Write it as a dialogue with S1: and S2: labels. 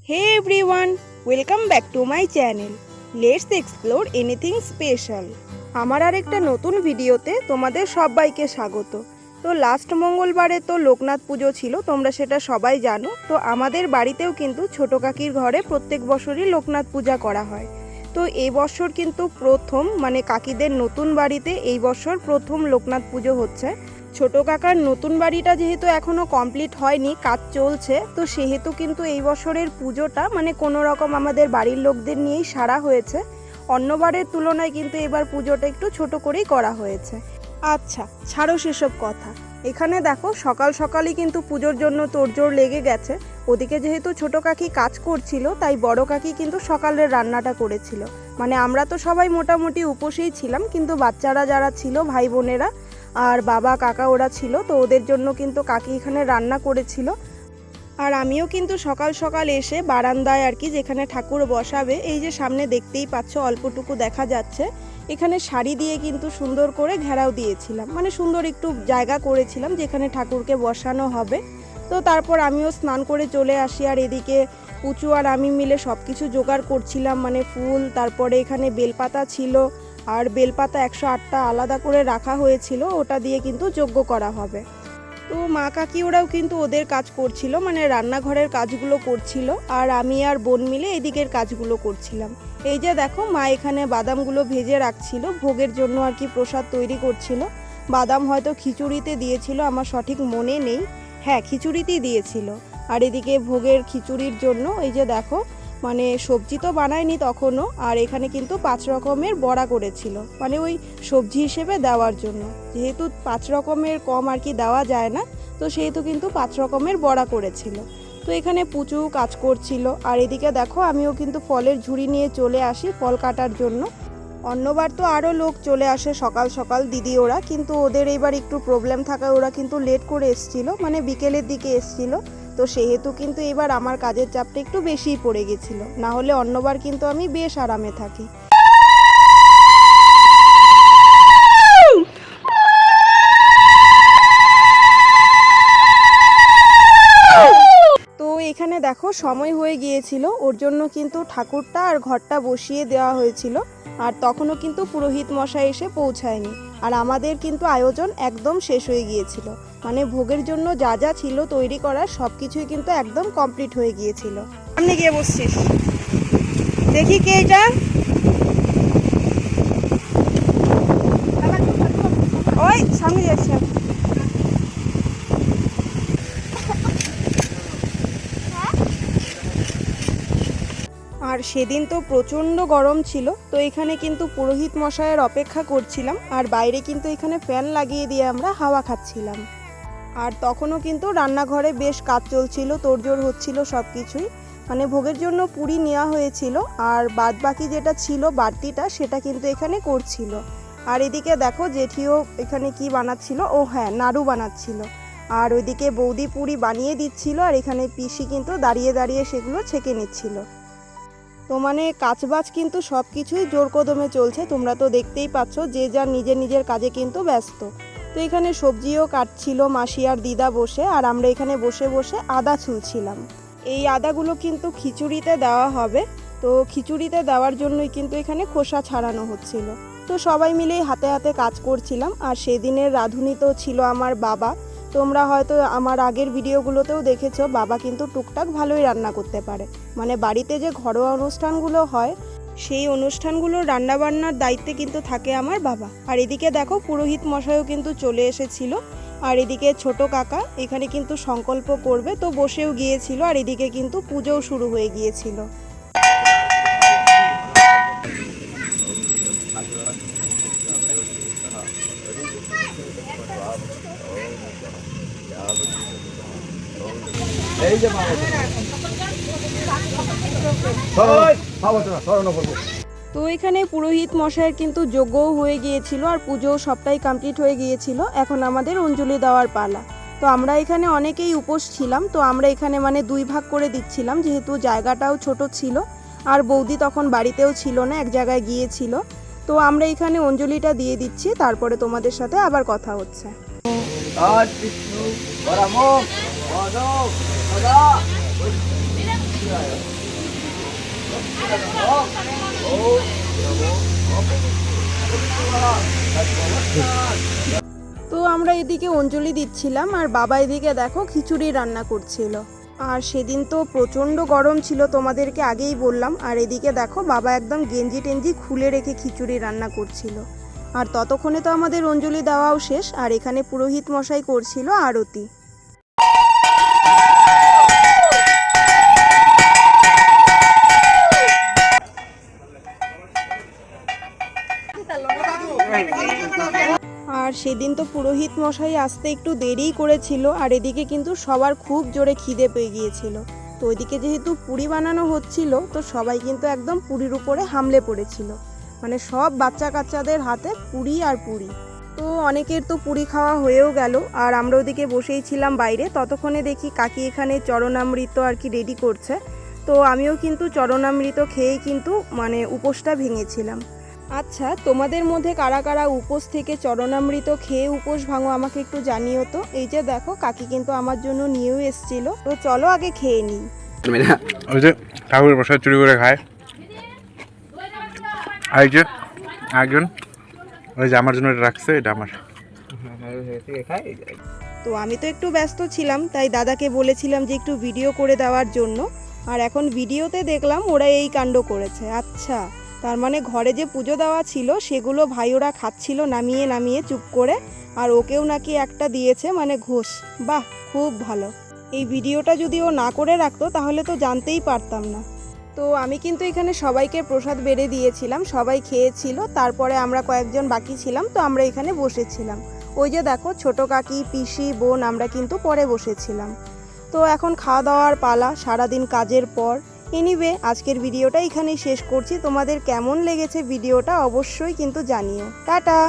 S1: Hey everyone, welcome back to my channel. Let's explore anything special. আমার আরেকটা নতুন ভিডিওতে তোমাদের সবাইকে স্বাগত। তো লাস্ট মঙ্গলবারে তো লোকনাথ পুজো ছিল, তোমরা সেটা সবাই জানো। তো আমাদের বাড়িতেও কিন্তু ছোট কাকির ঘরে প্রত্যেক বছরই লোকনাথ পূজা করা হয়। তো এই বছর কিন্তু প্রথম কাকিদের নতুন বাড়িতে এই বছর প্রথম লোকনাথ পুজো হচ্ছে। ছোট কাকার নতুন বাড়িটা যেহেতু এখনও কমপ্লিট হয়নি, কাজ চলছে, তো সেহেতু কিন্তু এই বছরের পুজোটা কোনো রকম আমাদের বাড়ির লোকদের নিয়েই সারা হয়েছে। অন্যবারের তুলনায় কিন্তু এবার পুজোটা একটু ছোট করেই করা হয়েছে। আচ্ছা, ছাড়ো সেসব কথা। এখানে দেখো সকাল সকালই কিন্তু পুজোর জন্য তোড়জোড় লেগে গেছে। ওদিকে যেহেতু ছোট কাকি কাজ করছিল, তাই বড় কাকি কিন্তু সকালের রান্নাটা করেছিল। আমরা তো সবাই মোটামুটি উপোসেই ছিলাম, কিন্তু বাচ্চারা যারা ছিল, ভাই বোনেরা আর বাবা কাকা ওরা ছিল, তো ওদের জন্য কিন্তু কাকি এখানে রান্না করেছিল। আর আমিও কিন্তু সকাল সকাল এসে বারান্দায় যেখানে ঠাকুর বসাবে, এই যে সামনে দেখতেই পাচ্ছ অল্পটুকু দেখা যাচ্ছে, এখানে শাড়ি দিয়ে কিন্তু সুন্দর করে ঘেরাও দিয়েছিলাম, সুন্দর একটু জায়গা করেছিলাম যেখানে ঠাকুরকে বসানো হবে। তো তারপর আমিও স্নান করে চলে আসি, আর এদিকে পুচু আর আমি মিলে সব কিছু জোগাড় করছিলাম, ফুল, তারপরে এখানে বেলপাতা ছিল, আর বেলপাতা 108টা আলাদা করে রাখা হয়েছিল, ওটা দিয়ে কিন্তু যজ্ঞ করা হবে। তো মা কাকি ওরাও কিন্তু ওদের কাজ করছিল, রান্নাঘরের কাজগুলো করছিল, আর আমি আর বোন মিলে এদিকের কাজগুলো করছিলাম। এই যে দেখো মা এখানে বাদামগুলো ভেজে রাখছিল, ভোগের জন্য প্রসাদ তৈরি করছিল। বাদাম হয়তো খিচুড়িতে দিয়েছিল, আমার সঠিক মনে নেই। হ্যাঁ, খিচুড়িতেই দিয়েছিল। আর এদিকে ভোগের খিচুড়ির জন্য এই যে দেখো সবজি তো বানায়নি তখনও, আর এখানে কিন্তু 5 রকমের বড়া করেছিল, ওই সবজি হিসেবে দেওয়ার জন্য। যেহেতু 5 রকমের কম দেওয়া যায় না, তো সেহেতু কিন্তু 5 রকমের বড়া করেছিল। তো এখানে পুচু কাজ করছিল, আর এদিকে দেখো আমিও কিন্তু ফলের ঝুড়ি নিয়ে চলে আসি ফল কাটার জন্য। অন্যবার তো আরও লোক চলে আসে সকাল সকাল, দিদি ওরা, কিন্তু ওদের এবার একটু প্রবলেম থাকায় ওরা কিন্তু লেট করে এসছিল, বিকেলের দিকে এসছিল। তো সেহেতু কিন্তু এবার আমার কাজের চাপটা একটু বেশিই পড়ে গেছিল, না হলে অন্যবার কিন্তু আমি বেশ আরামে থাকি। তো এখানে দেখো সময় হয়ে গিয়েছিল, ওর জন্য কিন্তু ঠাকুরটা আর ঘরটা বসিয়ে দেওয়া হয়েছিল, আর তখনও কিন্তু পুরোহিত মশাই এসে পৌঁছায়নি। আর আমাদের কিন্তু আয়োজন একদম শেষ হয়ে গিয়েছিল, ভোগের জন্য যা যা ছিল তৈরি করা সব কিছুই কিন্তু একদম কমপ্লিট হয়ে গিয়েছিল। সামনে গিয়ে বসছিস, দেখি কে এটা। ওই সামনে যাচ্ছে। আর সেদিন তো প্রচণ্ড গরম ছিল, তো এখানে কিন্তু পুরোহিত মশাইয়ের অপেক্ষা করছিলাম, আর বাইরে কিন্তু এখানে ফ্যান লাগিয়ে দিয়ে আমরা হাওয়া খাচ্ছিলাম। আর তখনও কিন্তু রান্নাঘরে বেশ কাজ চলছিল, তোড়জোড় হচ্ছিল সব কিছুই। ভোগের জন্য পুরি নেওয়া হয়েছিল, আর বাদ বাকি যেটা ছিল বাড়তিটা, সেটা কিন্তু এখানে করছিল। আর এদিকে দেখো জেঠিও এখানে কি বানাচ্ছিল, ও হ্যাঁ, নাড়ু বানাচ্ছিল। আর ওইদিকে বৌদি পুরি বানিয়ে দিচ্ছিল, আর এখানে পিসি কিন্তু দাঁড়িয়ে দাঁড়িয়ে সেগুলো ছেঁকে নিচ্ছিল। তো কাজবাজ কিন্তু সব কিছুই জোর কদমে চলছে, তোমরা তো দেখতেই পাচ্ছ, যে যার নিজের নিজের কাজে কিন্তু ব্যস্ত। তো এখানে সবজিও কাটছিল মাসি আর দিদা বসে, আর আমরা এখানে বসে বসে আদা ছুলছিলাম। এই আদাগুলো কিন্তু খিচুড়িতে দেওয়া হবে, তো খিচুড়িতে দেওয়ার জন্যই কিন্তু এখানে খোসা ছাড়ানো হচ্ছিল। তো সবাই মিলেই হাতে হাতে কাজ করছিলাম। আর সেদিনের রাঁধুনি তো ছিল আমার বাবা। তোমরা হয়তো আমার আগের ভিডিওগুলোতেও দেখেছো, বাবা কিন্তু টুকটাক ভালোই রান্না করতে পারে। বাড়িতে যে ঘরোয়া অনুষ্ঠানগুলো হয়, সেই অনুষ্ঠানগুলোর রান্নাবান্নার দায়িত্বে কিন্তু থাকে আমার বাবা। আর এদিকে দেখো পুরোহিত মশাইও কিন্তু চলে এসেছিল, আর এদিকে ছোট কাকা এখানে কিন্তু সংকল্প করবে, তো বসেও গিয়েছিল, আর এদিকে কিন্তু পুজোও শুরু হয়ে গিয়েছিল। তো এখানে পুরোহিত মশাইয়ের কিন্তু যজ্ঞও হয়ে গিয়েছিল, আর পুজোও সবটাই কমপ্লিট হয়ে গিয়েছিল। এখন আমাদের অঞ্জলি দেওয়ার পালা। তো আমরা এখানে অনেকেই উপোস ছিলাম, তো আমরা এখানে 2 ভাগ করে দিচ্ছিলাম, যেহেতু জায়গাটাও ছোট ছিল, আর বৌদি তখন বাড়িতেও ছিল না, এক জায়গায় গিয়েছিল। তো আমরা এখানে অঞ্জলিটা দিয়ে দিচ্ছি, তারপরে তোমাদের সাথে আবার কথা হচ্ছে। বিষ্ণু তো আমরা এদিকে অঞ্জলি দিচ্ছিলাম আর বাবা এদিকে দেখো খিচুড়ি রান্না করছিল। আর সেদিন তো প্রচণ্ড গরম ছিল, তোমাদেরকে আগেই বললাম। আর এদিকে দেখো বাবা একদম গেঞ্জি টেঞ্জি খুলে রেখে খিচুড়ি রান্না করছিল। আর ততক্ষণে তো আমাদের অঞ্জলি দেওয়াও শেষ, আর এখানে পুরোহিত মশাই করছিল আরতি। আর সেদিন তো পুরোহিত মশাই আসতে একটু দেরিই করেছিল, আর এদিকে কিন্তু সবার খুব জোরে খিদে পেয়ে গিয়েছিল। তো ওইদিকে যেহেতু পুরি বানানো হচ্ছিল, তো সবাই কিন্তু একদম পুরীর উপরে হামলে পড়েছিল। মানে সব বাচ্চা কাচ্চাদের হাতে পুরি আর পুরি। তো অনেকের তো পুরি খাওয়া হয়েও গেল, আর আমরা ওদিকে বসেই ছিলাম বাইরে। ততক্ষণে দেখি কাকি এখানে চরণামৃত আর কি রেডি করছে। তো আমিও কিন্তু চরণামৃত খেয়েই কিন্তু মানে উপোসটা ভেঙেছিলাম। আচ্ছা, তোমাদের মধ্যে কারা কারা উপোস থেকে চরণামৃত খেয়ে উপোস ভাঙো আমাকে একটু জানিও তো। এই যে দেখো কাকি কিন্তু আমার জন্য নিয়েও এসেছিল। তো চলো আগে খেয়ে নিই।
S2: ওই যে ঠাকুরের প্রসাদ চুরি করে খায়, এই যে একজন ওই যে আমার জন্য এটা রাখছে, এটা আমার।
S1: তো আমি তো একটু ব্যস্ত ছিলাম, তাই দাদাকে বলেছিলাম যে একটু ভিডিও করে দেওয়ার জন্য। আর এখন ভিডিওতে দেখলাম ওরা এই কাণ্ড করেছে। আচ্ছা, তার মানে ঘরে যে পুজো দেওয়া ছিল সেগুলো ভাই ওরা খাচ্ছিল নামিয়ে নামিয়ে চুপ করে, আর ওকেও নাকি একটা দিয়েছে, মানে ঘোষ। বাহ, খুব ভালো। এই ভিডিওটা যদি ও না করে রাখতো তাহলে তো জানতেই পারতাম না। তো আমি কিন্তু এখানে সবাইকে প্রসাদ বেড়ে দিয়েছিলাম, সবাই খেয়েছিল। তারপরে আমরা কয়েকজন বাকি ছিলাম, তো আমরা এখানে বসেছিলাম। ওই যে দেখো ছোট কাকি, পিসি, বোন, আমরা কিন্তু পরে বসেছিলাম। তো এখন খাওয়া দাওয়ার পালা, সারাদিন কাজের পর। এনিওয়ে, আজকের ভিডিওটা এখানেই শেষ করছি। তোমাদের কেমন লেগেছে ভিডিওটা অবশ্যই কিন্তু জানিও। টাটা।